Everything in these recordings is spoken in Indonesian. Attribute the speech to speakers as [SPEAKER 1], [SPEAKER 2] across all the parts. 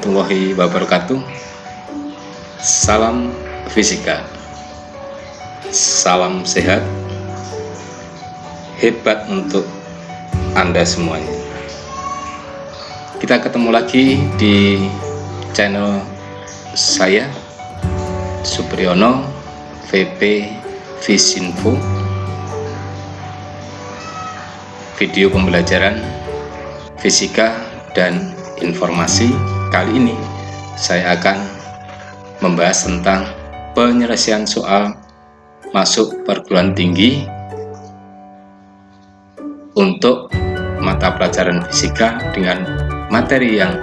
[SPEAKER 1] warahmatullahi wabarakatuh. Salam fisika, salam sehat, hebat untuk Anda semuanya. Kita ketemu lagi di channel saya, Supriyono VP Visinfo. Video pembelajaran fisika dan informasi. Kali ini saya akan membahas tentang penyelesaian soal masuk perguruan tinggi untuk mata pelajaran fisika dengan materi yang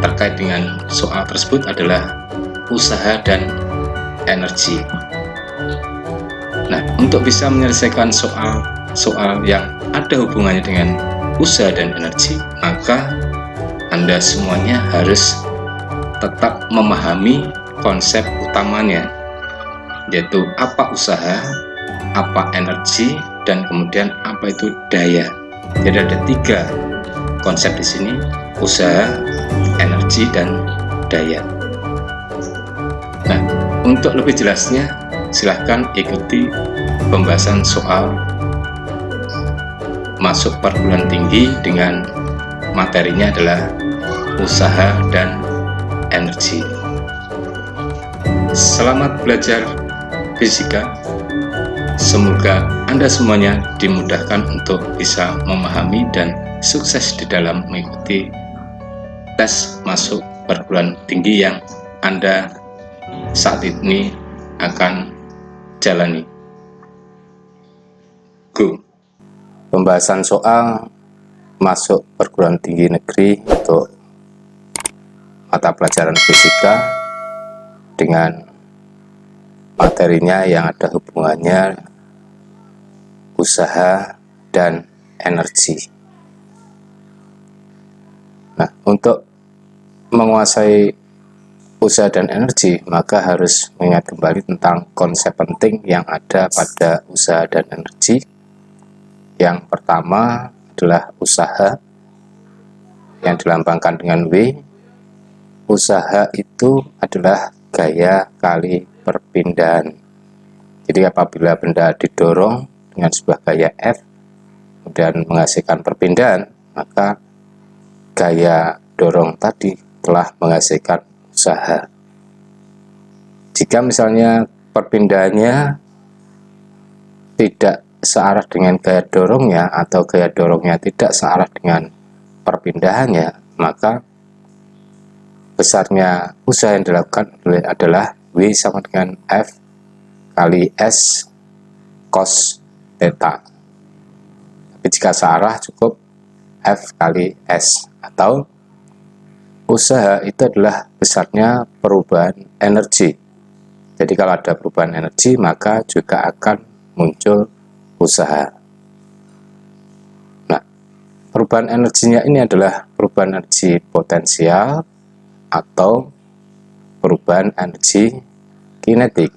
[SPEAKER 1] terkait dengan soal tersebut adalah usaha dan energi. Nah, untuk bisa menyelesaikan soal yang ada hubungannya dengan usaha dan energi, maka Anda semuanya harus tetap memahami konsep utamanya, yaitu apa usaha, apa energi, dan kemudian apa itu daya. Jadi ada 3 konsep di sini: usaha, energi, dan daya. Nah, untuk lebih jelasnya silahkan ikuti pembahasan soal masuk perguruan tinggi dengan materinya adalah usaha dan energi. Selamat belajar fisika. Semoga Anda semuanya dimudahkan untuk bisa memahami dan sukses di dalam mengikuti tes masuk perguruan tinggi yang Anda saat ini akan jalani. Go. Pembahasan soal masuk perguruan tinggi negeri untuk mata pelajaran fisika dengan materinya yang ada hubungannya usaha dan energi. Nah, untuk menguasai usaha dan energi, maka harus mengingat kembali tentang konsep penting yang ada pada usaha dan energi. Yang pertama adalah usaha yang dilambangkan dengan W. Usaha itu adalah gaya kali perpindahan. Jadi apabila benda didorong dengan sebuah gaya F kemudian menghasilkan perpindahan, maka gaya dorong tadi telah menghasilkan usaha. Jika misalnya perpindahannya tidak searah dengan gaya dorongnya atau gaya dorongnya tidak searah dengan perpindahannya, maka besarnya usaha yang dilakukan adalah W sama dengan F kali S cos theta. Tapi jika searah cukup F kali S, atau usaha itu adalah besarnya perubahan energi. Jadi kalau ada perubahan energi, maka juga akan muncul usaha. Nah, perubahan energinya ini adalah perubahan energi potensial atau perubahan energi kinetik.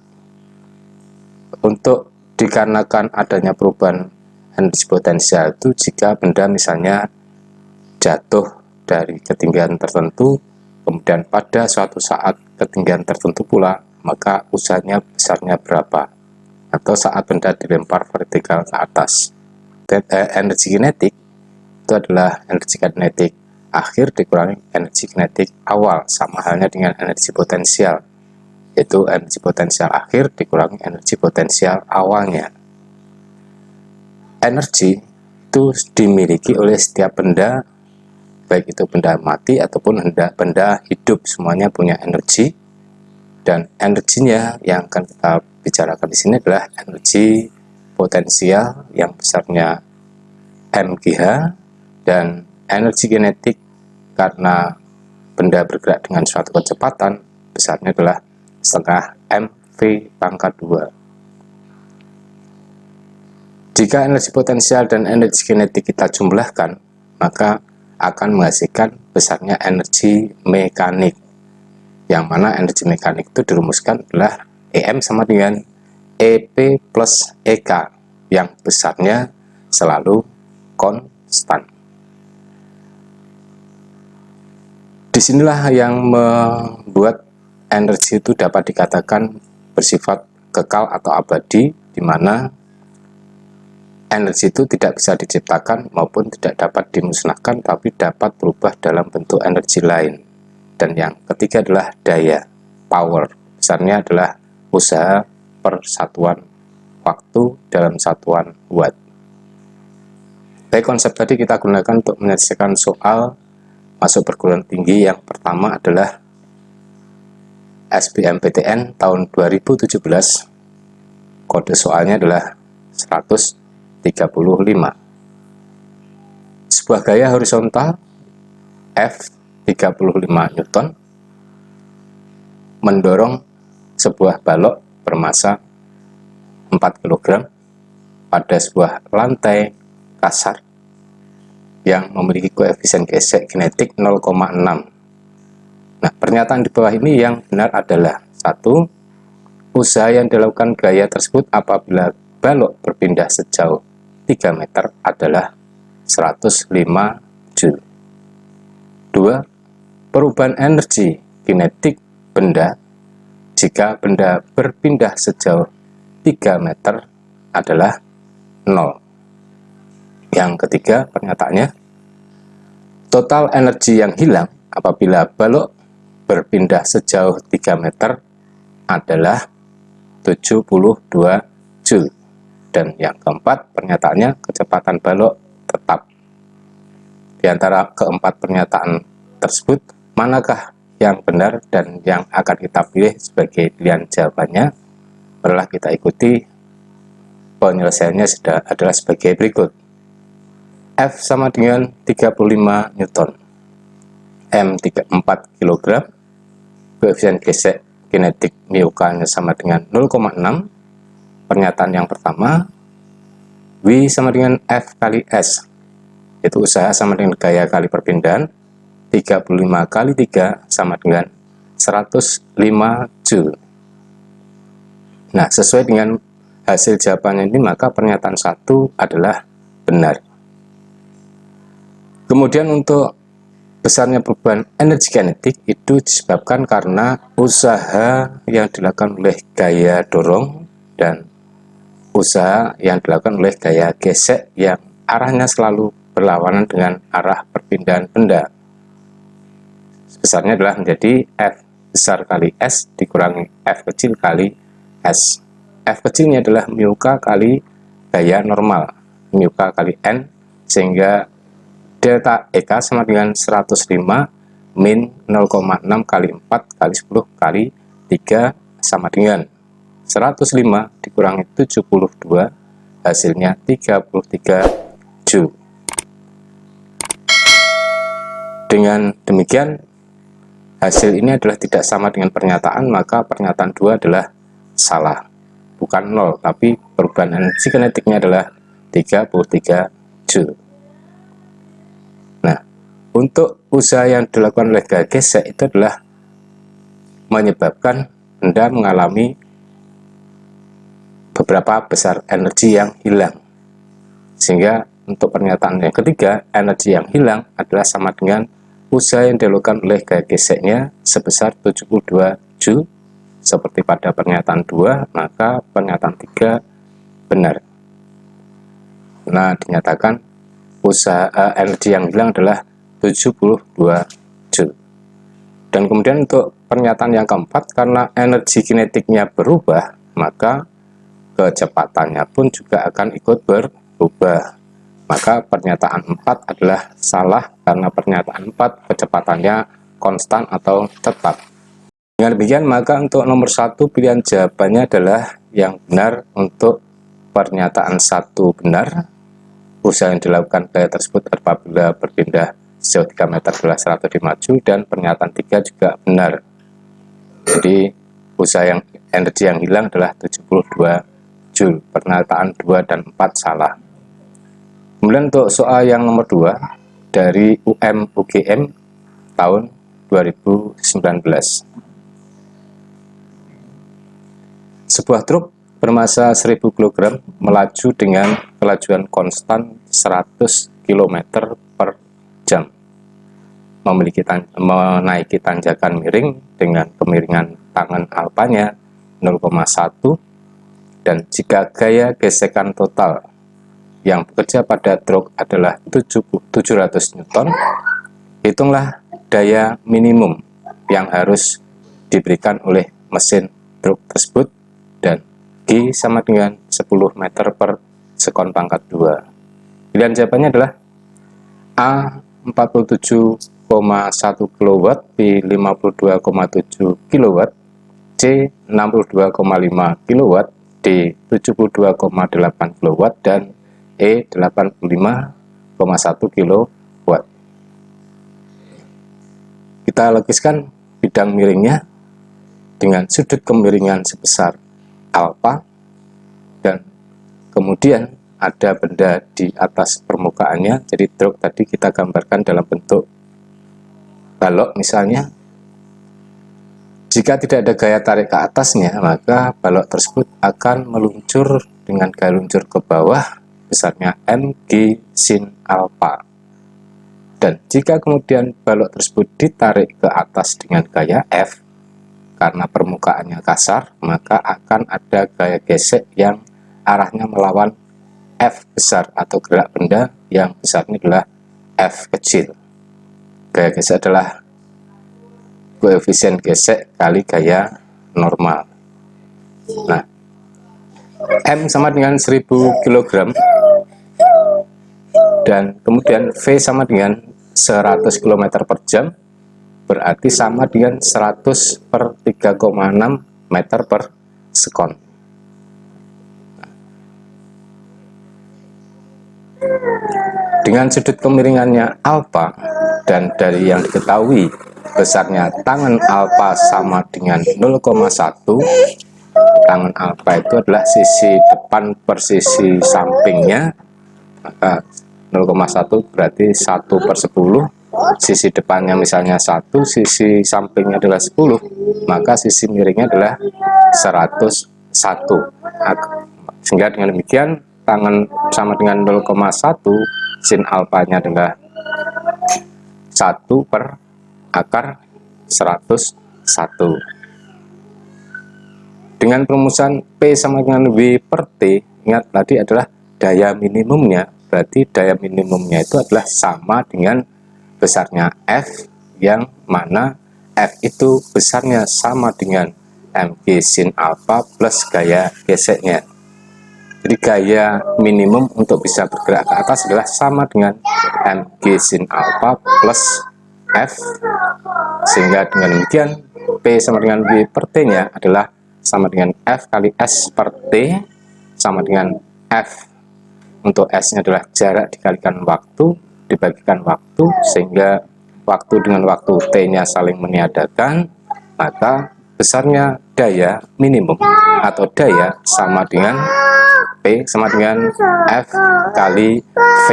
[SPEAKER 1] Untuk dikarenakan adanya perubahan energi potensial itu jika benda misalnya jatuh dari ketinggian tertentu, kemudian pada suatu saat ketinggian tertentu pula, maka usahanya besarnya berapa? Atau saat benda dilempar vertikal ke atas. Energi kinetik itu adalah energi kinetik akhir dikurangi energi kinetik awal, sama halnya dengan energi potensial, yaitu energi potensial akhir dikurangi energi potensial awalnya. Energi itu dimiliki oleh setiap benda, baik itu benda mati ataupun benda hidup, semuanya punya energi. Dan energinya yang akan kita bicarakan di sini adalah energi potensial yang besarnya mgh, dan energi kinetik karena benda bergerak dengan suatu kecepatan besarnya adalah setengah mv pangkat 2. Jika energi potensial dan energi kinetik kita jumlahkan, maka akan menghasilkan besarnya energi mekanik, yang mana energi mekanik itu dirumuskan adalah EM sama dengan EP plus EK, yang besarnya selalu konstan. Disinilah yang membuat energi itu dapat dikatakan bersifat kekal atau abadi, di mana energi itu tidak bisa diciptakan maupun tidak dapat dimusnahkan, tapi dapat berubah dalam bentuk energi lain. Dan yang ketiga adalah daya, power. Besarnya adalah usaha per satuan waktu dalam satuan watt. Baik, konsep tadi kita gunakan untuk menyelesaikan soal masuk perguruan tinggi. Yang pertama adalah SBMPTN tahun 2017, kode soalnya adalah 135. Sebuah gaya horizontal F 35 Newton mendorong sebuah balok bermasa 4 kg pada sebuah lantai kasar yang memiliki koefisien gesek kinetik 0,6. Nah, pernyataan di bawah ini yang benar adalah: 1. Usaha yang dilakukan gaya tersebut apabila balok berpindah sejauh 3 meter adalah 105 Joule. 2. Perubahan energi kinetik benda jika benda berpindah sejauh 3 meter adalah 0. Yang ketiga, pernyataannya: total energi yang hilang apabila balok berpindah sejauh 3 meter adalah 72 Joule. Dan yang keempat, pernyataannya kecepatan balok tetap. Di antara keempat pernyataan tersebut, manakah yang benar dan yang akan kita pilih sebagai pilihan jawabannya? Marilah kita ikuti penyelesaiannya adalah sebagai berikut. F sama dengan 35 Newton, M 4 kg, koefisien gesek kinetik μk-nya sama dengan 0,6. Pernyataan yang pertama, W sama dengan F kali S, itu usaha sama dengan gaya kali perpindahan, 35 kali 3 sama dengan 105 Joule. Nah, sesuai dengan hasil jawabannya ini, maka pernyataan 1 adalah benar. Kemudian untuk besarnya perubahan energi kinetik itu disebabkan karena usaha yang dilakukan oleh gaya dorong dan usaha yang dilakukan oleh gaya gesek yang arahnya selalu berlawanan dengan arah perpindahan benda. Besarnya adalah menjadi F besar kali S dikurangi F kecil kali S. F kecilnya adalah μk kali gaya normal, μk kali N, sehingga delta EK sama dengan 105 min 0,6 kali 4 kali 10 kali 3 sama dengan 105 dikurangi 72, hasilnya 33 Joule. Dengan demikian, hasil ini adalah tidak sama dengan pernyataan, maka pernyataan 2 adalah salah. Bukan 0, tapi perubahan energi kinetiknya adalah 33 Joule. Nah, untuk usaha yang dilakukan oleh gaya gesek itu adalah menyebabkan benda mengalami beberapa besar energi yang hilang. Sehingga untuk pernyataan yang ketiga, energi yang hilang adalah sama dengan usaha yang dilakukan oleh gaya geseknya sebesar 72 Joule. Seperti pada pernyataan 2, maka pernyataan 3 benar. Nah, dinyatakan usaha energi yang hilang adalah 72 Joule. Dan kemudian untuk pernyataan yang keempat, karena energi kinetiknya berubah, maka kecepatannya pun juga akan ikut berubah. Maka pernyataan 4 adalah salah, karena pernyataan 4 kecepatannya konstan atau tetap. Dengan demikian, maka untuk nomor 1 pilihan jawabannya adalah yang benar. Untuk pernyataan 1 benar, usaha yang dilakukan gaya tersebut apabila berpindah sejauh 3 meter adalah 105 Joule, dan pernyataan 3 juga benar. Jadi usaha yang energi yang hilang adalah 72 Joule. Pernyataan 2 dan 4 salah. Kemudian untuk soal yang nomor 2 dari UGM tahun 2019. Sebuah truk bermasa 1000 kg melaju dengan kelajuan konstan 100 km per jam. menaiki tanjakan miring dengan kemiringan tangan alpanya 0,1, dan jika gaya gesekan total yang bekerja pada truk adalah 700 Newton, hitunglah daya minimum yang harus diberikan oleh mesin truk tersebut, dan G sama dengan 10 meter per sekon pangkat 2. Pilihan jawabannya adalah A 47,1 kW, B 52,7 kW, C 62,5 kW, D 72,8 kW, dan E 85,1 kW. Kita lukiskan bidang miringnya dengan sudut kemiringan sebesar alfa, dan kemudian ada benda di atas permukaannya. Jadi truk tadi kita gambarkan dalam bentuk balok misalnya. Jika tidak ada gaya tarik ke atasnya, maka balok tersebut akan meluncur dengan gaya luncur ke bawah besarnya mg sin alfa. Dan jika kemudian balok tersebut ditarik ke atas dengan gaya F, karena permukaannya kasar, maka akan ada gaya gesek yang arahnya melawan F besar atau gerak benda yang besarnya adalah F kecil. Gaya gesek adalah koefisien gesek kali gaya normal. Nah, M sama dengan 1000 kg, dan kemudian V sama dengan 100 km per jam, berarti sama dengan 100 per 3,6 meter per sekon. Dengan sudut kemiringannya alfa, dan dari yang diketahui besarnya tangan alfa sama dengan 0,1, tangan alfa itu adalah sisi depan per sisi sampingnya, maka 0,1 berarti 1 per 10, sisi depannya misalnya 1, sisi sampingnya adalah 10, maka sisi miringnya adalah 101. Sehingga dengan demikian tangan sama dengan 0,1, sin alfanya adalah 1 per akar 101. Dengan perumusan P sama dengan W per T, ingat tadi adalah daya minimumnya, berarti daya minimumnya itu adalah sama dengan besarnya F, yang mana F itu besarnya sama dengan mg sin alfa plus gaya geseknya. Jadi gaya minimum untuk bisa bergerak ke atas adalah sama dengan mg sin alfa plus F, sehingga dengan demikian P sama dengan W per T nya adalah sama dengan F kali S per T, sama dengan F untuk S nya adalah jarak dikalikan waktu dibagikan waktu, sehingga waktu dengan waktu T nya saling meniadakan, maka besarnya daya minimum atau daya sama dengan P sama dengan F kali V.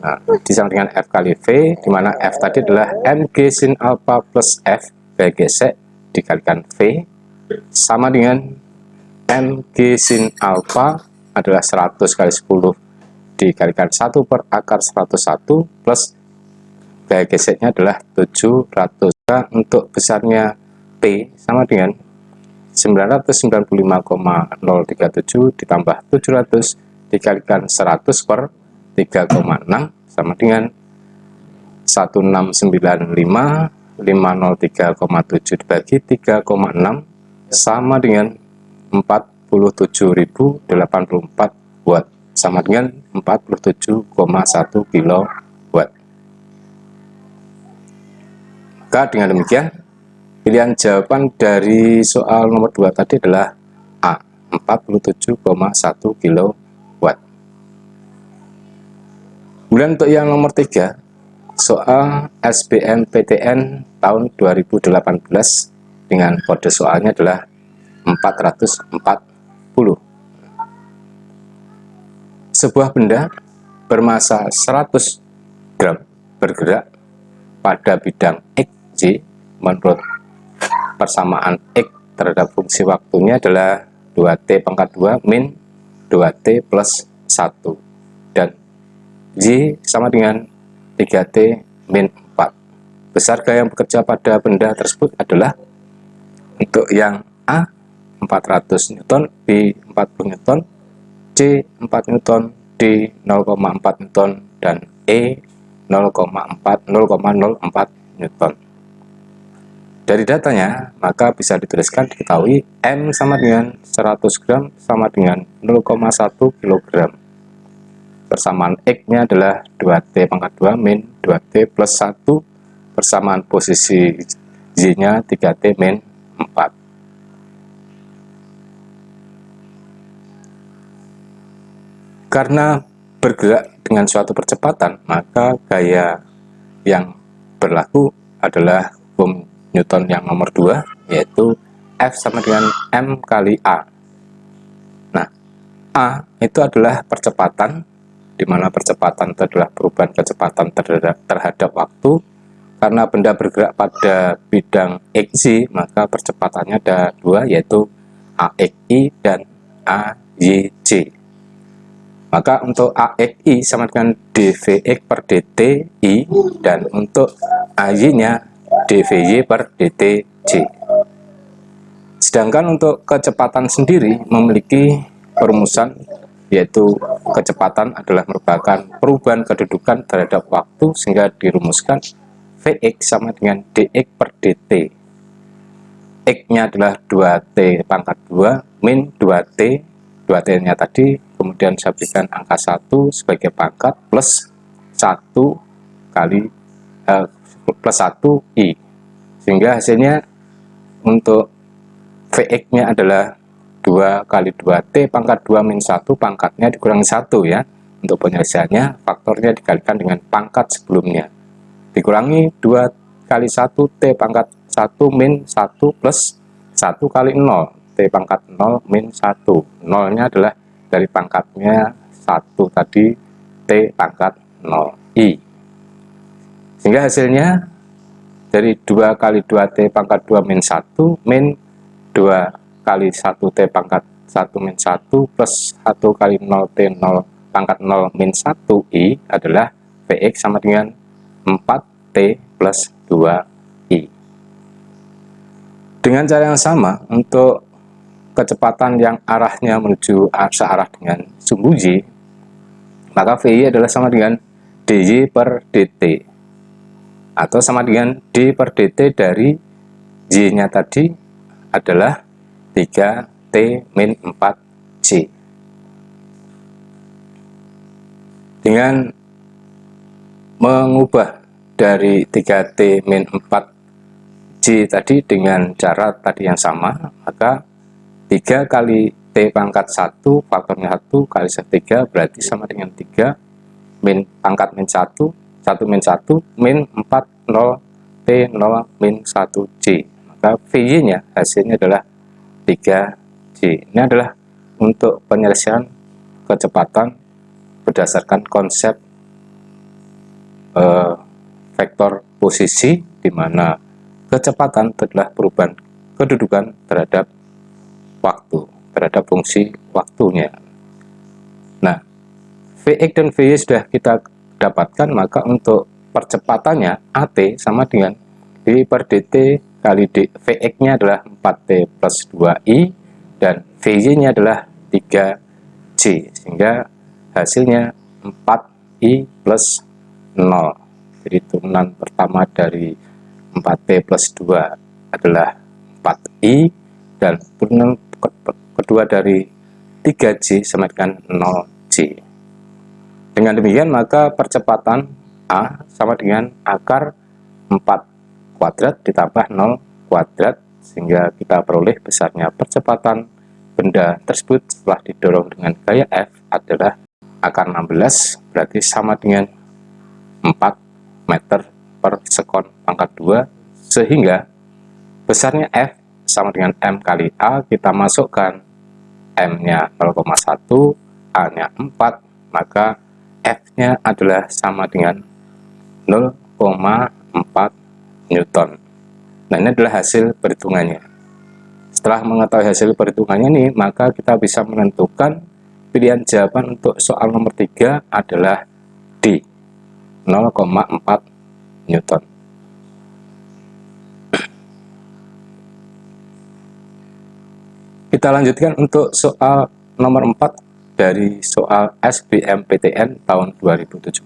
[SPEAKER 1] Nah, disama dengan F kali V, di mana F tadi adalah mg sin alfa plus F gaya gesek dikalikan V, sama dengan mg sin alfa adalah 100 kali 10 dikalikan 1 per akar 101 plus gaya geseknya adalah 700. Untuk besarnya P sama dengan 995,037 ditambah 700 dikalikan 100 per 3,6 sama dengan 1695503,7 dibagi 3,6 sama dengan 47.084 watt, sama dengan 47,1 kilowatt. Maka dengan demikian pilihan jawaban dari soal nomor 2 tadi adalah A, 47,1 kilowatt. Kemudian untuk yang nomor 3, soal SBMPTN tahun 2018 dengan kode soalnya adalah 440. Sebuah benda bermasa 100 gram bergerak pada bidang XY menurut persamaan X terhadap fungsi waktunya adalah 2T pangkat 2 min 2T plus 1, dan Y sama dengan 3T min 4. Besar gaya yang bekerja pada benda tersebut adalah untuk yang A 400 Newton, B 40 Newton, C 4 Newton, D 0,4 Newton, dan E 0,04 Newton. Dari datanya, maka bisa dituliskan diketahui M sama dengan 100 gram sama dengan 0,1 kg. Persamaan X-nya adalah 2T pangkat 2 min 2T plus 1. Persamaan posisi Y-nya 3T min 4. Karena bergerak dengan suatu percepatan, maka gaya yang berlaku adalah hukum Newton yang nomor 2, yaitu F sama dengan M kali A. Nah, A itu adalah percepatan, di mana percepatan itu adalah perubahan kecepatan terhadap waktu. Karena benda bergerak pada bidang XY, maka percepatannya ada dua, yaitu AXI dan AYJ. Maka untuk AXI sama dengan dVx per dTi, dan untuk AY-nya dVy per dtj. Sedangkan untuk kecepatan sendiri memiliki perumusan, yaitu kecepatan adalah merupakan perubahan kedudukan terhadap waktu, sehingga dirumuskan Vx sama dengan dx per dt. X-nya adalah 2T pangkat 2 min 2T, 2T-nya tadi, kemudian saya berikan angka 1 sebagai pangkat, plus 1 kali plus 1i, sehingga hasilnya untuk Vx-nya adalah 2 kali 2T pangkat 2 min 1, pangkatnya dikurangi 1 ya. Untuk penyelesaiannya, faktornya dikalikan dengan pangkat sebelumnya, dikurangi 2 kali 1T pangkat 1 min 1 plus 1 kali 0, T pangkat 0 min 1. 0-nya adalah dari pangkatnya 1 tadi, T pangkat 0i. Sehingga hasilnya dari 2 kali 2T pangkat 2 min 1 min 2 kali 1T pangkat 1 min 1 plus 1 kali 0T 0 pangkat 0 min 1i adalah Vx sama dengan 4T plus 2i. Dengan cara yang sama, untuk kecepatan yang arahnya menuju searah dengan sumbu Y, maka Vy adalah sama dengan dy per dt, atau sama dengan d per dt dari y-nya tadi adalah 3t min 4j. Dengan mengubah dari 3t min 4j tadi dengan cara tadi yang sama, maka 3 kali t pangkat 1 faktornya 1 kali 3 berarti sama dengan 3 min pangkat min 1 min 1 min 4 0 T 0 min 1J. Maka Vy-nya hasilnya adalah 3J. Ini adalah untuk penyelesaian kecepatan berdasarkan konsep vektor posisi, di mana kecepatan adalah perubahan kedudukan terhadap waktu, terhadap fungsi waktunya. Nah, Vx dan Vy sudah kita dapatkan, maka untuk percepatannya AT sama dengan d per dt kali d. Vx-nya adalah 4t plus 2i dan Vy-nya adalah 3j, sehingga hasilnya 4i plus 0. Jadi turunan pertama dari 4t plus 2 adalah 4i, dan turunan kedua dari 3j sama dengan 0j. Dengan demikian, maka percepatan A sama dengan akar 4 kuadrat ditambah 0 kuadrat, sehingga kita peroleh besarnya percepatan benda tersebut setelah didorong dengan gaya F adalah akar 16, berarti sama dengan 4 meter per sekon pangkat 2, sehingga besarnya F sama dengan M kali A. Kita masukkan M-nya 0,1, A-nya 4, maka F-nya adalah sama dengan 0,4 Newton. Nah, ini adalah hasil perhitungannya. Setelah mengetahui hasil perhitungannya ini, maka kita bisa menentukan pilihan jawaban untuk soal nomor 3 adalah D, 0,4 Newton. Kita lanjutkan untuk soal nomor 4 dari soal SBMPTN tahun 2017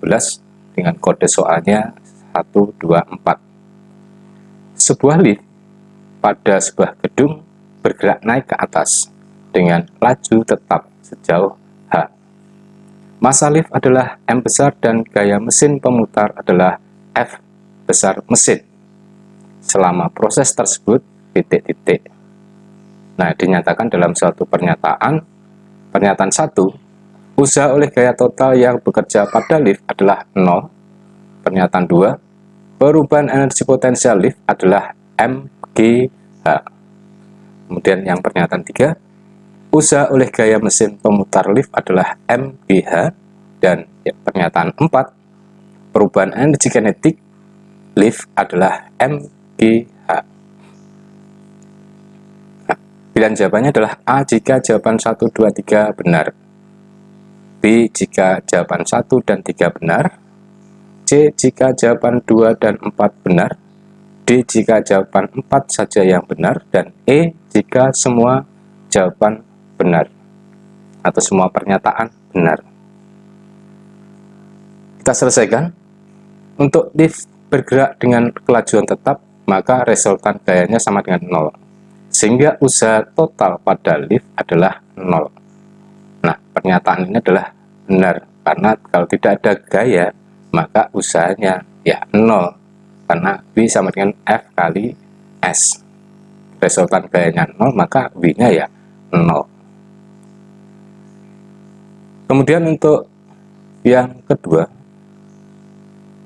[SPEAKER 1] dengan kode soalnya 124. Sebuah lift pada sebuah gedung bergerak naik ke atas dengan laju tetap sejauh H. Massa lift adalah M besar dan gaya mesin pemutar adalah F besar mesin. Selama proses tersebut, titik-titik. Nah, dinyatakan dalam suatu pernyataan 1, usaha oleh gaya total yang bekerja pada lift adalah 0. Pernyataan 2, perubahan energi potensial lift adalah mgh. Kemudian yang pernyataan 3, usaha oleh gaya mesin pemutar lift adalah mgh. Dan pernyataan 4, perubahan energi kinetik lift adalah mgh. Pilihan jawabannya adalah A jika jawaban 1, 2, 3 benar, B jika jawaban 1 dan 3 benar, C jika jawaban 2 dan 4 benar, D jika jawaban 4 saja yang benar, dan E jika semua jawaban benar atau semua pernyataan benar. Kita selesaikan. Untuk lift bergerak dengan kelajuan tetap, maka resultan gayanya sama dengan 0. Sehingga usaha total pada lift adalah 0. Nah, pernyataan ini adalah benar, karena kalau tidak ada gaya, maka usahanya ya 0, karena V sama dengan F kali S. Resultan gayanya 0, maka V-nya ya 0. Kemudian untuk yang kedua,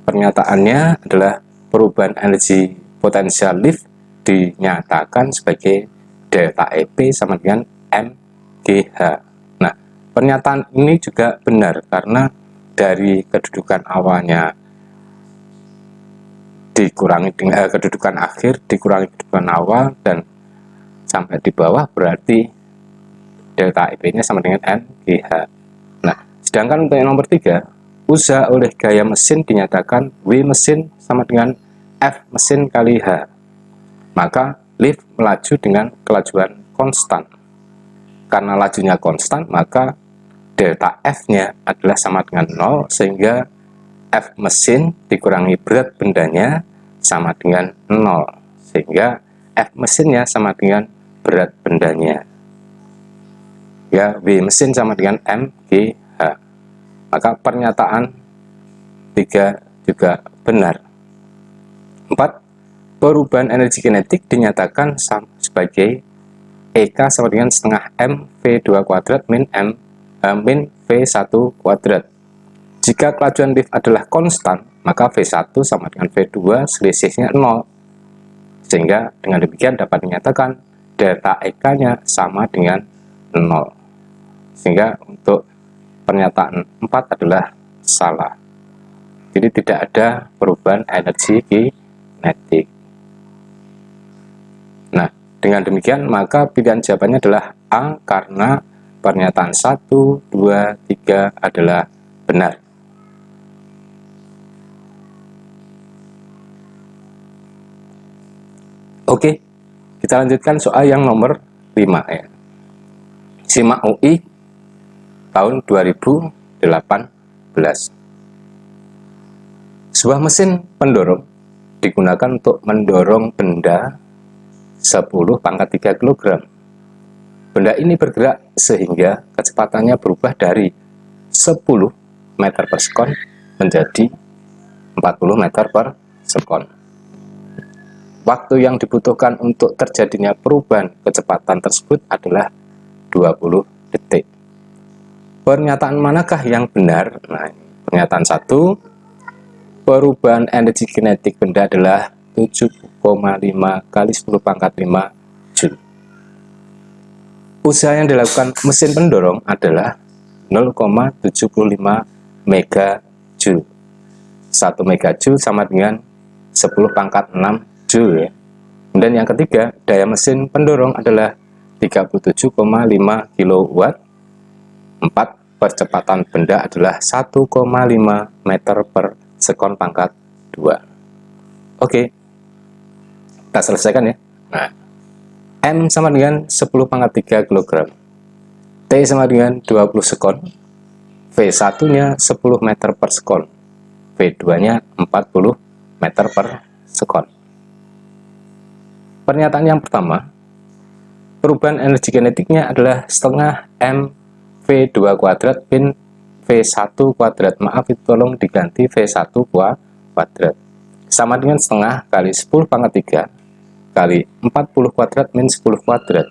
[SPEAKER 1] pernyataannya adalah perubahan energi potensial lift dinyatakan sebagai delta EP sama dengan mgh. Nah, pernyataan ini juga benar karena dari kedudukan awalnya dikurangi dengan kedudukan akhir dikurangi kedudukan awal dan sampai di bawah, berarti delta EP-nya sama dengan mgh. Nah, sedangkan untuk yang nomor 3, usaha oleh gaya mesin dinyatakan W mesin sama dengan F mesin kali H. Maka lift melaju dengan kelajuan konstan. Karena lajunya konstan, maka delta F-nya adalah sama dengan 0, sehingga F mesin dikurangi berat bendanya sama dengan 0, sehingga F mesinnya sama dengan berat bendanya. Ya, W mesin sama dengan mgh. Maka pernyataan 3 juga benar. 4, perubahan energi kinetik dinyatakan sebagai EK sama dengan setengah M V2 kuadrat min V1 kuadrat. Jika kelajuan lift adalah konstan, maka V1 sama dengan V2 selisihnya 0. Sehingga dengan demikian dapat dinyatakan delta EK-nya sama dengan 0. Sehingga untuk pernyataan 4 adalah salah. Jadi tidak ada perubahan energi kinetik. Nah, dengan demikian maka pilihan jawabannya adalah A karena pernyataan 1, 2, 3 adalah benar. Oke, kita lanjutkan soal yang nomor 5 ya. SIMAK UI tahun 2018. Sebuah mesin pendorong digunakan untuk mendorong benda 10 pangkat 3 kg. Benda ini bergerak sehingga kecepatannya berubah dari 10 meter per sekon menjadi 40 meter per sekon. Waktu yang dibutuhkan untuk terjadinya perubahan kecepatan tersebut adalah 20 detik. Pernyataan manakah yang benar? Nah, pernyataan 1, perubahan energi kinetik benda adalah 7,5 kali 10 pangkat 5 Joule. Usaha yang dilakukan mesin pendorong adalah 0,75 megajoule. 1 megajoule sama dengan 10 pangkat 6 Joule ya. Kemudian yang ketiga, daya mesin pendorong adalah 37,5 kW. 4, percepatan benda adalah 1,5 meter per sekon pangkat 2. Oke, kita selesaikan ya. Nah, M sama dengan 10⁻³ kg, T sama dengan 20 sekon, V1 nya 10 meter per sekon, V2 nya 40 meter per sekon. Pernyataan yang pertama, perubahan energi kinetiknya adalah setengah M V2 kuadrat min V1 kuadrat. Maaf, itu tolong diganti V1 kuadrat. Sama dengan setengah kali 10⁻³ kali 40 kuadrat min 10 kuadrat.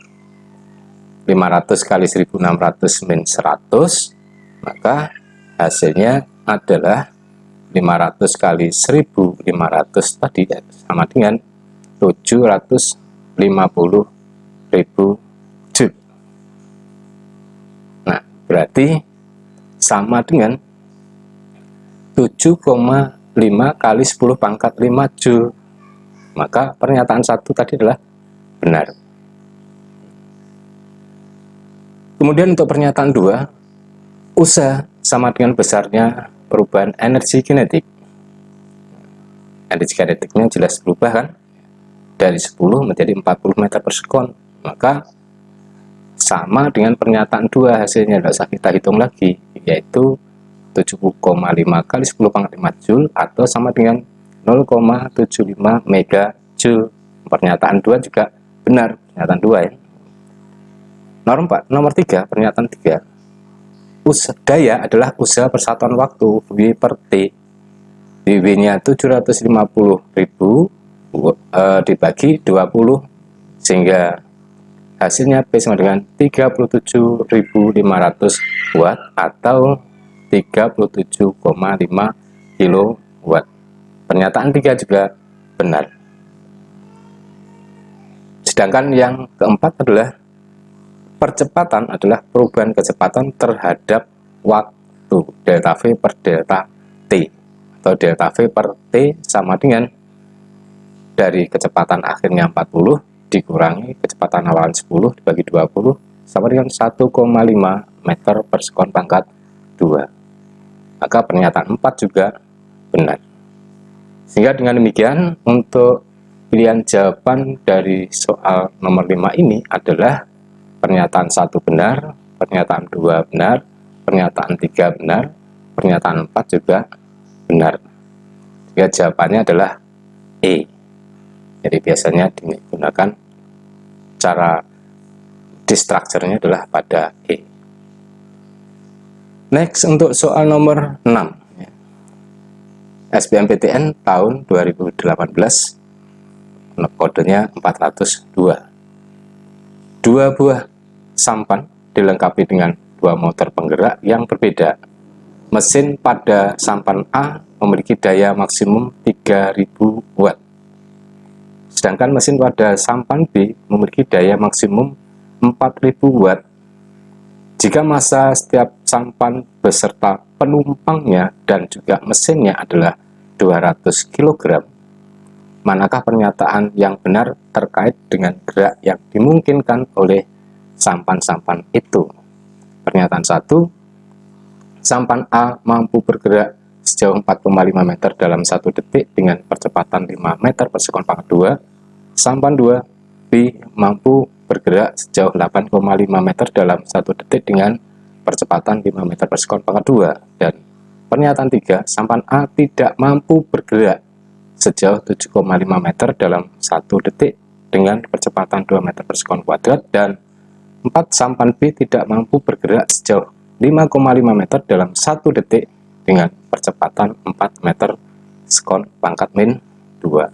[SPEAKER 1] 500 kali 1600 min 100, maka hasilnya adalah 500 kali 1500 tadi sama dengan 750.000 Joule. Nah, berarti sama dengan 7,5 kali 10⁵5 Joule. Maka pernyataan satu tadi adalah benar. Kemudian untuk pernyataan 2, usaha sama dengan besarnya perubahan energi kinetik. Energi kinetiknya jelas berubah kan? Dari 10 menjadi 40 meter per sekon. Maka sama dengan pernyataan 2 hasilnya, tidak usah kita hitung lagi, yaitu 7,5 kali 10⁵ Joule atau sama dengan 0,75 megajoule. Pernyataan 2 juga benar, pernyataan 2 ya. Nomor 3, pernyataan 3. Daya adalah usaha persatuan waktu W per T. W-nya 750.000 dibagi 20, sehingga hasilnya P sama dengan 37.500 watt atau 37,5 kilowatt. Pernyataan 3 juga benar. Sedangkan yang keempat adalah percepatan adalah perubahan kecepatan terhadap waktu, delta V per delta T, atau delta V per T sama dengan dari kecepatan akhirnya 40 dikurangi kecepatan awalan 10 dibagi 20 sama dengan 1,5 meter per sekon pangkat 2. Maka pernyataan 4 juga benar. Sehingga dengan demikian untuk pilihan jawaban dari soal nomor 5 ini adalah pernyataan 1 benar, pernyataan 2 benar, pernyataan 3 benar, pernyataan 4 juga benar. Sehingga jawabannya adalah E. Jadi biasanya digunakan cara destructure-nya adalah pada E. Next, untuk soal nomor 6. SBMPTN tahun 2018, kodenya 402. 2 buah sampan dilengkapi dengan 2 motor penggerak yang berbeda. Mesin pada sampan A memiliki daya maksimum 3000 watt. Sedangkan mesin pada sampan B memiliki daya maksimum 4000 watt. Jika massa setiap sampan beserta penumpangnya dan juga mesinnya adalah 200 kg, manakah pernyataan yang benar terkait dengan gerak yang dimungkinkan oleh sampan-sampan itu? Pernyataan 1, sampan A mampu bergerak sejauh 4,5 meter dalam 1 detik dengan percepatan 5 meter per sekon pangkat 2. Sampan 2, B mampu bergerak sejauh 8,5 meter dalam 1 detik dengan percepatan 5 meter per sekon pangkat 2. Dan pernyataan 3, sampan A tidak mampu bergerak sejauh 7,5 meter dalam 1 detik dengan percepatan 2 meter per sekon kuadrat. Dan 4, sampan B tidak mampu bergerak sejauh 5,5 meter dalam 1 detik dengan percepatan 4 meter sekon pangkat min 2.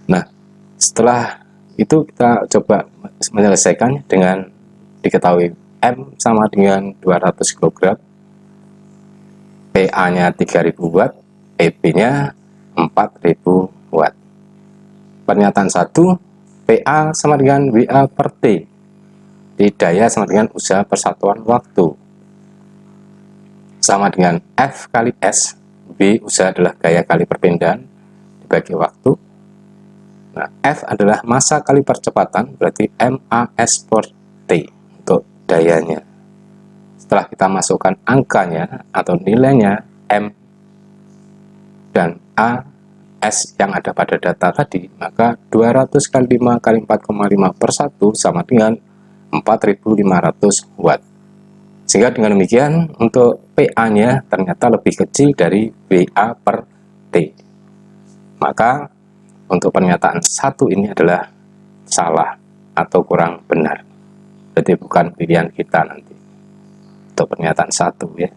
[SPEAKER 1] Nah, setelah itu kita coba menyelesaikan dengan diketahui M sama dengan 200 kg, PA-nya 3000 watt, EB-nya 4000 watt. Pernyataan 1, PA sama dengan WA per T. Di daya sama dengan usaha persatuan waktu. Sama dengan F kali S, B usaha adalah gaya kali perpindahan dibagi waktu. Nah, F adalah massa kali percepatan, berarti MAS per T untuk dayanya. Setelah kita masukkan angkanya atau nilainya M dan A S yang ada pada data tadi, maka 200 kali 5 kali 4,5 per 1 sama dengan 4500 watt. Sehingga dengan demikian untuk PA-nya ternyata lebih kecil dari WA per T. Maka untuk pernyataan 1 ini adalah salah atau kurang benar. Jadi bukan pilihan kita nanti untuk pernyataan 1 ya.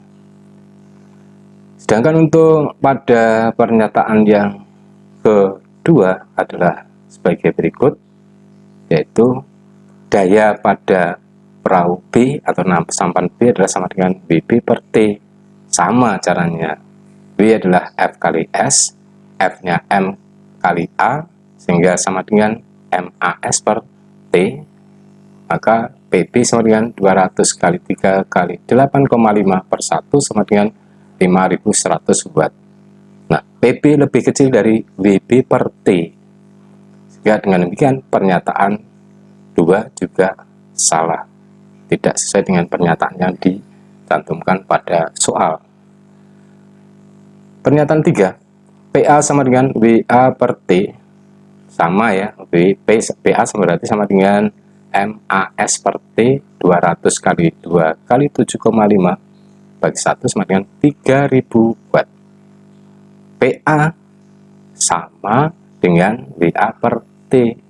[SPEAKER 1] Sedangkan untuk pada pernyataan yang kedua adalah sebagai berikut, yaitu daya pada perahu B atau sampan B adalah sama dengan WB per T. Sama caranya, W adalah F kali S, F nya M kali A, sehingga sama dengan MAS per T. Maka PB sama dengan 200 kali 3 kali 8,5 per 1 sama dengan 5100 watt. Nah, PB lebih kecil dari WB per T. Sehingga dengan demikian pernyataan 2 juga salah. Tidak sesuai dengan pernyataan yang dicantumkan pada soal. Pernyataan 3, PA sama dengan WA per T. Sama ya, PA berarti sama dengan MAS per T 200 kali 2 kali 7,5 bagi 1 sama dengan 3000 watt. PA sama dengan WA per T.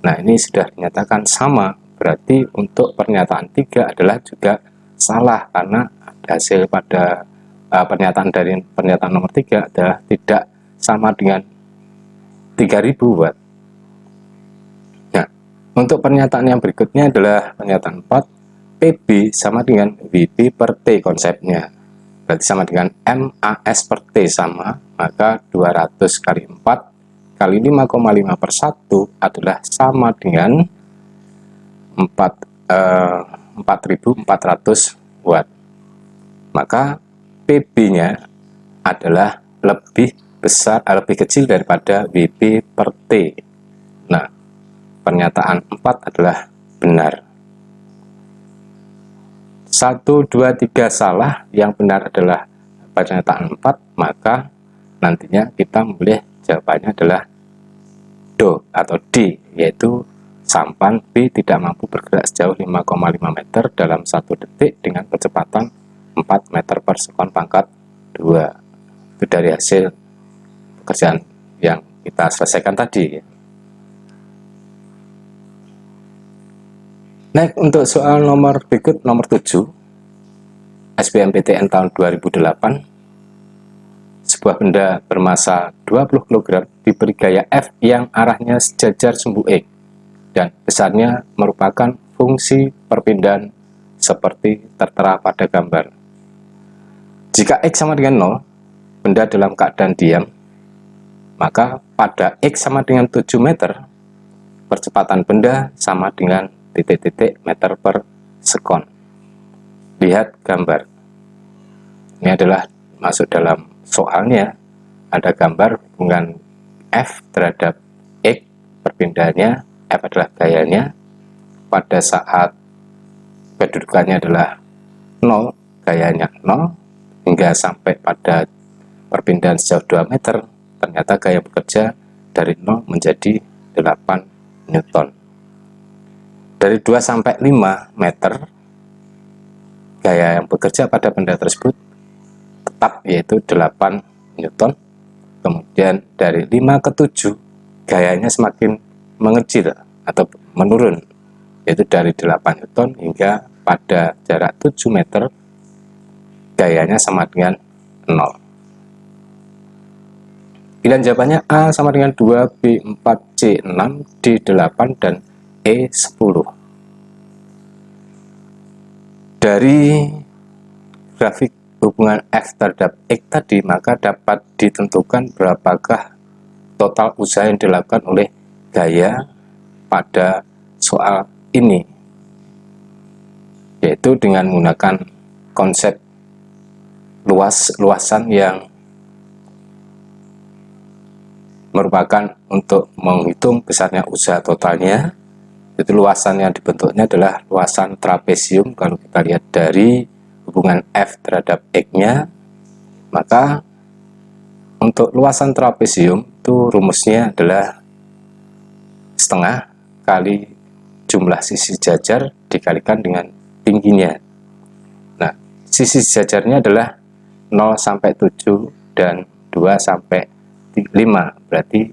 [SPEAKER 1] Nah, ini sudah dinyatakan sama, berarti untuk pernyataan 3 adalah juga salah, karena hasil pada pernyataan dari pernyataan nomor 3 adalah tidak sama dengan 3000 watt. Nah, untuk pernyataan yang berikutnya adalah pernyataan 4, PB sama dengan WB per T konsepnya. Berarti sama dengan MAS per T sama, maka 200 kali 4 kali 5,5 per 1 adalah sama dengan 4400 watt. Maka PB-nya adalah lebih besar, lebih kecil daripada WB per T. Nah, pernyataan 4 adalah benar. 1, 2, 3 salah, yang benar adalah pernyataan 4, maka nantinya kita memilih jawabannya adalah DO atau D, yaitu sampan B tidak mampu bergerak sejauh 5,5 meter dalam 1 detik dengan kecepatan 4 meter per sekon pangkat 2. Itu dari hasil pekerjaan yang kita selesaikan tadi. Next, untuk soal nomor berikut, nomor 7, SBMPTN tahun 2008, sebuah benda bermasa 20 kg diberi gaya F yang arahnya sejajar sumbu X, dan besarnya merupakan fungsi perpindahan seperti tertera pada gambar. Jika X sama dengan 0, benda dalam keadaan diam, maka pada X sama dengan 7 meter, percepatan benda sama dengan titik-titik meter per sekon. Lihat gambar. Ini adalah masuk dalam soalnya, ada gambar hubungan F terhadap X, perpindahannya, F adalah gayanya, pada saat kedudukannya adalah 0, gayanya 0, hingga sampai pada perpindahan sejauh 2 meter, ternyata gaya bekerja dari 0 menjadi 8 Newton. Dari 2 sampai 5 meter, gaya yang bekerja pada benda tersebut tetap, yaitu 8 Newton. Kemudian dari 5 ke 7, gayanya semakin mengecil atau menurun, yaitu dari 8 Newton hingga pada jarak 7 meter, gayanya sama dengan 0. Pilihan jawabannya A sama dengan 2, B 4, C 6, D 8, dan E 10. Dari grafik hubungan F terhadap X tadi, maka dapat ditentukan berapakah total usaha yang dilakukan oleh gaya pada soal ini, yaitu dengan menggunakan konsep luasan yang merupakan untuk menghitung besarnya usaha totalnya. Itu luasan yang dibentuknya adalah luasan trapesium. Kalau kita lihat dari hubungan F terhadap X-nya, maka untuk luasan trapesium itu rumusnya adalah setengah kali jumlah sisi jajar dikalikan dengan tingginya. Nah, sisi jajarnya adalah 0 sampai 7 dan 2 sampai 5, berarti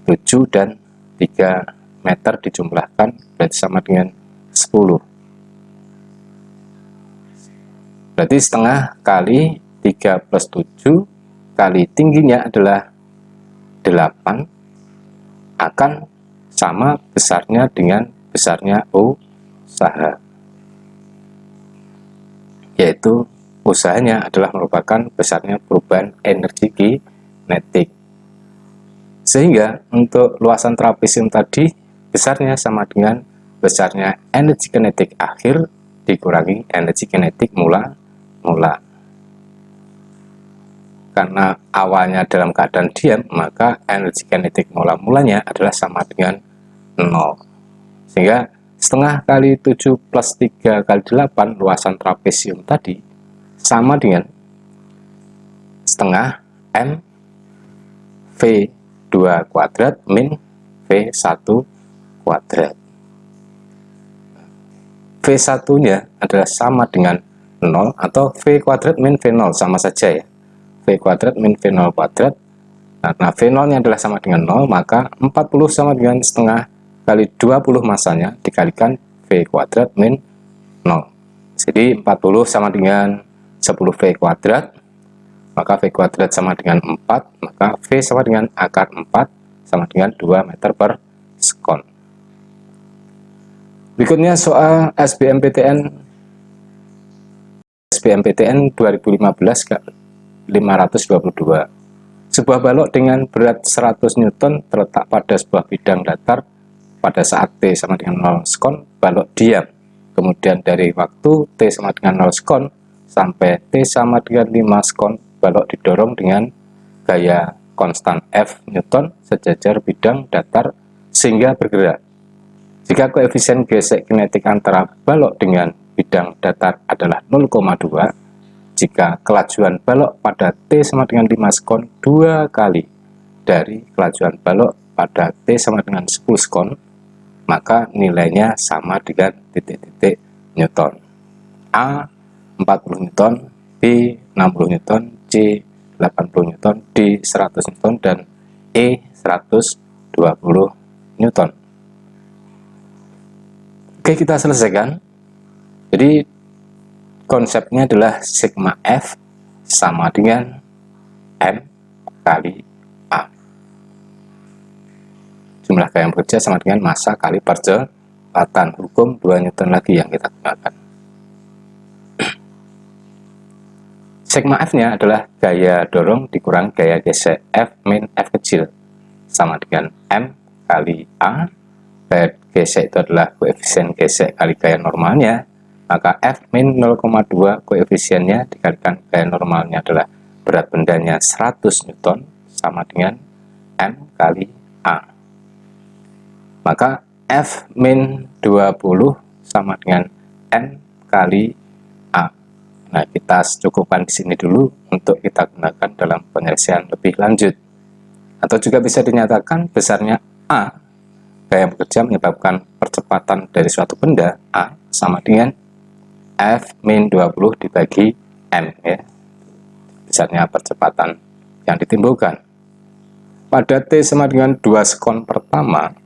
[SPEAKER 1] 7 dan 3 meter dijumlahkan berarti sama dengan 10. Berarti setengah kali 3 plus 7 kali tingginya adalah 8 akan sama besarnya dengan besarnya usaha, yaitu usahanya adalah merupakan besarnya perubahan energi kinetik. Sehingga untuk luasan trapesium tadi besarnya sama dengan besarnya energi kinetik akhir dikurangi energi kinetik mula. Karena awalnya dalam keadaan diam, maka energi kinetik mulanya adalah sama dengan 0. Sehingga setengah kali 7 plus 3 kali 8 luasan trapesium tadi sama dengan setengah M V2 kuadrat min V1 kuadrat. V1 nya adalah sama dengan 0 atau V kuadrat min V0 sama saja ya, V kuadrat min V0 kuadrat. Nah, V0 nya adalah sama dengan 0, maka 40 sama dengan setengah kali 20 masanya dikalikan V kuadrat min 0. Jadi 40 sama dengan 10 V kuadrat, maka V kuadrat sama dengan 4, maka V sama dengan akar 4 sama dengan 2 meter per sekon. Berikutnya soal SBMPTN 2015-522. Sebuah balok dengan berat 100 Newton terletak pada sebuah bidang datar. Pada saat T sama dengan 0 sekon, balok diam. Kemudian dari waktu T sama dengan 0 sekon sampai T sama dengan 5 sekon, balok didorong dengan gaya konstan F Newton sejajar bidang datar sehingga bergerak. Jika koefisien gesek kinetik antara balok dengan bidang datar adalah 0,2, jika kelajuan balok pada T sama dengan 5 sekon 2 kali dari kelajuan balok pada T sama dengan 10 sekon, maka nilainya sama dengan titik-titik Newton. A 40 Newton, B 60 Newton, C 80 Newton, D 100 Newton, dan E 120 Newton. Oke, kita selesaikan. Jadi konsepnya adalah sigma F sama dengan M kali A. Jumlah gaya bekerja sama dengan massa kali percepatan. Hukum 2 Newton lagi yang kita gunakan. Sigma F-nya adalah gaya dorong dikurang gaya gesek F min F kecil sama dengan M kali A. Gaya gesek itu adalah koefisien gesek kali gaya normalnya, maka F min 0,2 koefisiennya dikalikan gaya normalnya adalah berat bendanya 100 Newton sama dengan M kali A. Maka F min 20 sama dengan M kali A. Nah, kita cukupkan di sini dulu untuk kita gunakan dalam penyelesaian lebih lanjut. Atau juga bisa dinyatakan besarnya A, gaya bekerja menyebabkan percepatan dari suatu benda A sama dengan F min 20 dibagi M ya. Besarnya percepatan yang ditimbulkan. Pada T sama dengan 2 sekon pertama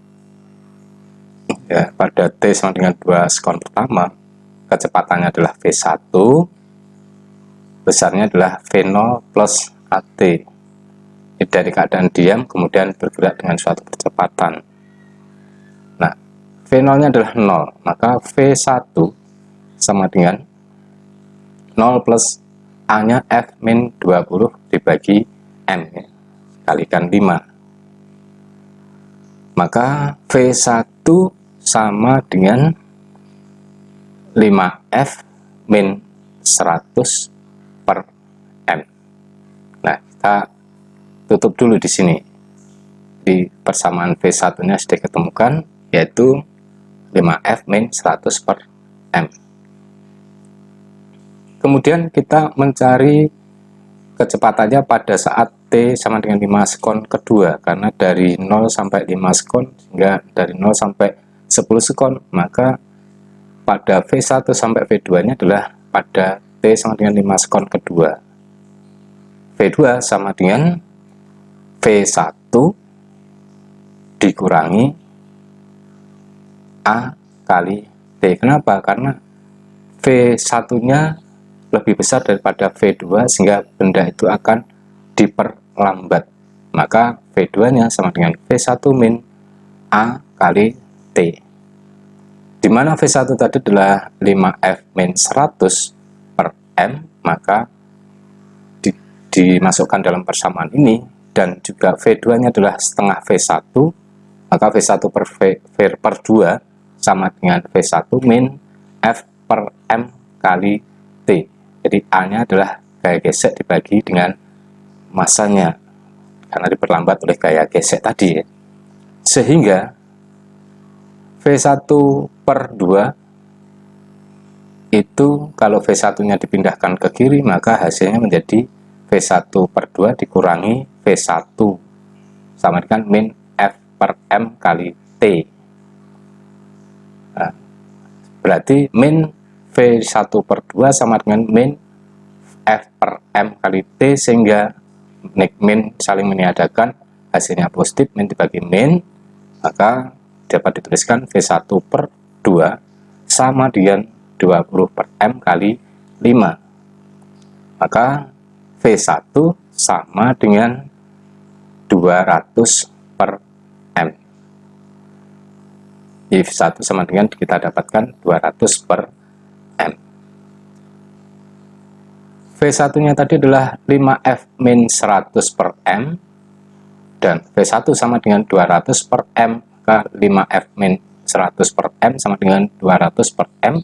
[SPEAKER 1] ya, pada T sama dengan 2 sekon pertama kecepatannya adalah V1, besarnya adalah V0 plus AT. Ini dari keadaan diam kemudian bergerak dengan suatu percepatan. Nah, V0-nya adalah 0, maka V1 sama dengan 0 plus A-nya F min 20 dibagi M ya, kalikan 5. Maka V1 sama dengan 5F min 100 per M. Nah, kita tutup dulu di sini. Di persamaan V1-nya sudah diketemukan, yaitu 5F min 100 per M. Kemudian kita mencari kecepatannya pada saat T sama dengan 5 sekon kedua, karena dari 0 sampai 5 sekon, sehingga dari 0 sampai 10 sekon, maka pada V1 sampai V2 nya adalah pada T sama dengan 5 sekon kedua. V2 sama dengan V1 dikurangi A kali T. Kenapa? Karena V1 nya lebih besar daripada V2, sehingga benda itu akan diperlambat. Maka V2 nya sama dengan V1 min A kali T, di mana V1 tadi adalah 5F min 100 per M, maka dimasukkan dalam persamaan ini, dan juga V2 nya adalah setengah V1, maka V1 per 2 sama dengan V1 min F per M kali T. Jadi A nya adalah gaya gesek dibagi dengan masanya, karena diperlambat oleh gaya gesek tadi ya. Sehingga V1 per 2 itu kalau V1 nya dipindahkan ke kiri, maka hasilnya menjadi V1 per 2 dikurangi V1 sama dengan min F per M kali T. Nah, berarti min V1 per 2 sama dengan min F per M kali T, sehingga min saling meniadakan, hasilnya positif, min dibagi min, maka dapat dituliskan V1 per 2 sama dengan 20 per M kali 5. Maka V1 sama dengan 200 per M. Jadi V1 sama dengan, kita dapatkan 200 per M. V1 nya tadi adalah 5F min 100 per M, dan V1 sama dengan 200 per M, maka 5F min 100 per M sama dengan 200 per M,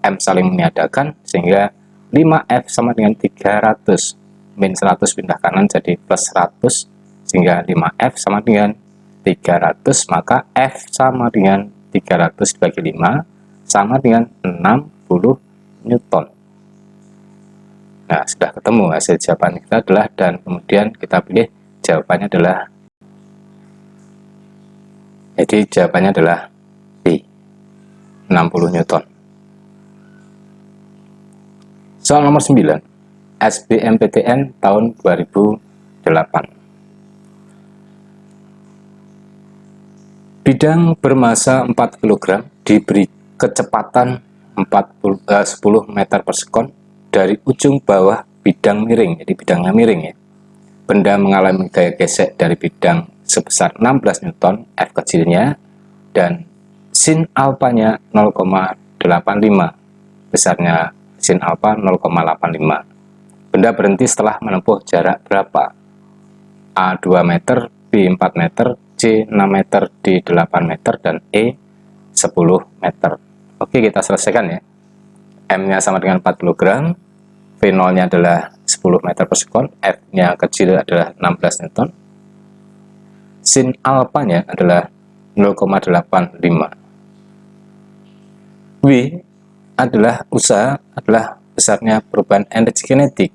[SPEAKER 1] M saling meniadakan, sehingga 5F sama dengan 300, min 100 pindah kanan jadi plus 100, sehingga 5F sama dengan 300, maka F sama dengan 300 dibagi 5 sama dengan 60 Newton. Nah, sudah ketemu hasil jawaban kita adalah, dan kemudian kita pilih jawabannya adalah, jadi jawabannya adalah B, 60 Newton. Soal nomor 9, SBMPTN tahun 2008. Bidang bermassa 4 kg diberi kecepatan 10 meter per sekon dari ujung bawah bidang miring, jadi bidangnya miring ya. Benda mengalami gaya gesek dari bidang sebesar 16 Newton, F kecilnya, dan sin alpanya 0,85, besarnya sin alpha 0,85. Benda berhenti setelah menempuh jarak berapa? A 2 meter, B 4 meter, C 6 meter, D 8 meter, dan E 10 meter. Oke, kita selesaikan ya. M-nya sama dengan 4 kg, V0-nya adalah 10 meter per sekon, F-nya kecil adalah 16 Newton, sin alpanya adalah 0,85. W adalah besarnya perubahan energi kinetik.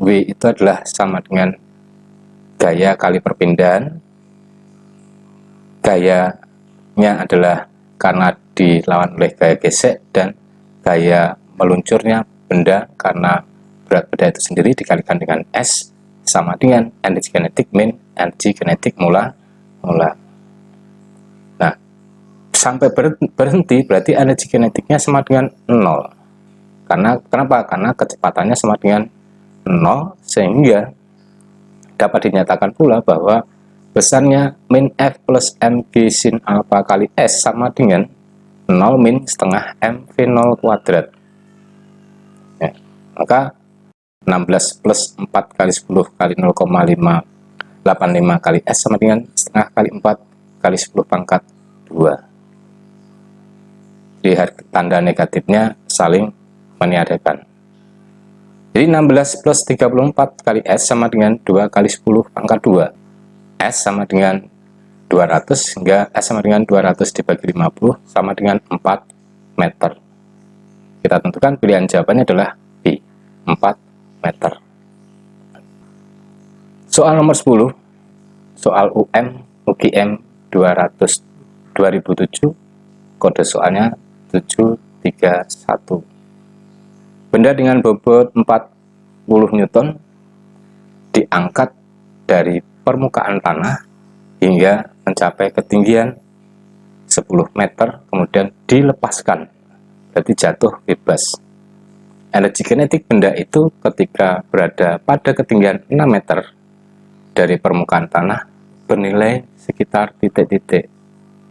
[SPEAKER 1] W itu adalah sama dengan gaya kali perpindahan. Gayanya adalah karena dilawan oleh gaya gesek, dan gaya meluncurnya benda karena berat benda itu sendiri dikalikan dengan S sama dengan energi kinetik min energi kinetik mula. Nah, sampai berhenti berarti energi kinetiknya sama dengan 0. Kenapa? Karena kecepatannya sama dengan 0, sehingga dapat dinyatakan pula bahwa besarnya min F plus mg sin alpha kali S sama dengan 0 min setengah M V0 kuadrat. Ya, maka 16 plus 4 kali 10 kali 0,585 kali S sama dengan setengah kali 4 kali 10 pangkat 2. Jadi tanda negatifnya saling meniadakan. Jadi 16 plus 34 kali S sama dengan 2 kali 10 pangkat 2. S sama dengan 200, sehingga S sama dengan 200 dibagi 50 sama dengan 4 meter. Kita tentukan pilihan jawabannya adalah B, 4 meter. Soal nomor 10, soal UGM 2007, kode soalnya 731. Benda dengan bobot 40 Newton diangkat dari permukaan tanah hingga mencapai ketinggian 10 meter, kemudian dilepaskan, berarti jatuh bebas. Energi kinetik benda itu ketika berada pada ketinggian 6 meter dari permukaan tanah bernilai sekitar titik-titik: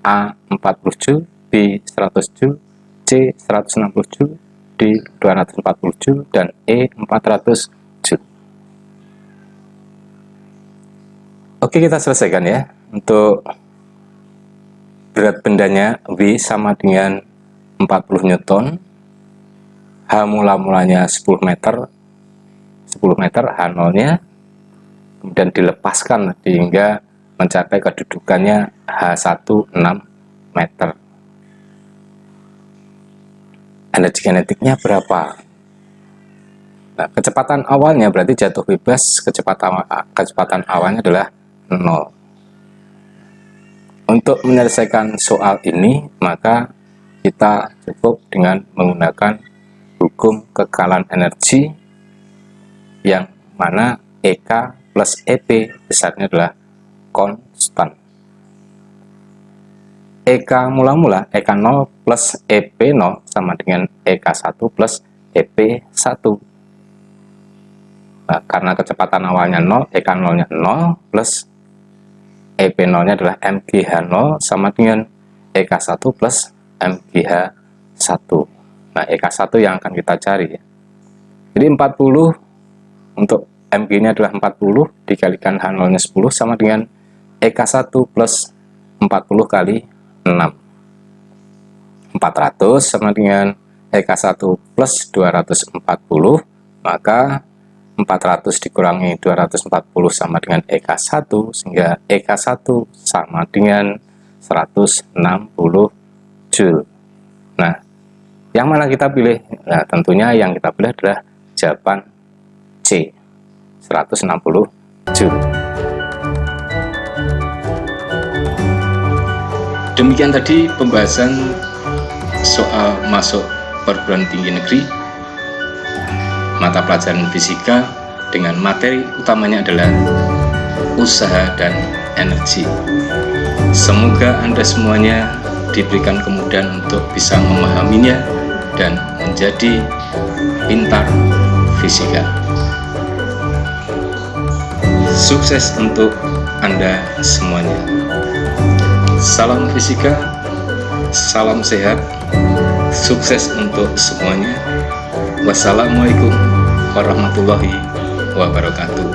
[SPEAKER 1] A 40 Joule, B 100 Joule, C 160 Joule, D 240 Joule, dan E 400 Joule. Oke, kita selesaikan ya. Untuk berat bendanya, W sama dengan 40 Newton, H mula-mulanya 10 meter, H0 nya, kemudian dilepaskan hingga mencapai kedudukannya H1 6 meter. Energi kinetiknya berapa? Nah, kecepatan awalnya berarti jatuh bebas, kecepatan awalnya adalah 0. Untuk menyelesaikan soal ini, maka kita cukup dengan menggunakan hukum kekekalan energi, yang mana EK plus EP besarnya adalah konstan. EK mula-mula, EK 0 plus EP 0 sama dengan EK 1 plus EP 1. Nah, karena kecepatan awalnya 0, EK 0 nya 0 plus EP 0 nya adalah MGH 0 sama dengan EK 1 plus MGH 1. Nah, EK 1 yang akan kita cari. Jadi 40 untuk MG nya adalah 40 dikalikan H0 nya 10 sama dengan EK 1 plus 40 kali 6. 400 sama dengan EK 1 plus 240, maka 400 dikurangi 240 sama dengan EK 1, sehingga EK 1 sama dengan 160 Joule. Nah, yang mana kita pilih? Nah, tentunya yang kita pilih adalah jawaban C, 160 Joule. Demikian tadi pembahasan soal masuk perguruan tinggi negeri mata pelajaran fisika dengan materi utamanya adalah usaha dan energi. Semoga Anda semuanya diberikan kemudahan untuk bisa memahaminya dan menjadi pintar fisika. Sukses untuk Anda semuanya. Salam fisika, salam sehat, sukses untuk semuanya. Wassalamualaikum warahmatullahi wabarakatuh.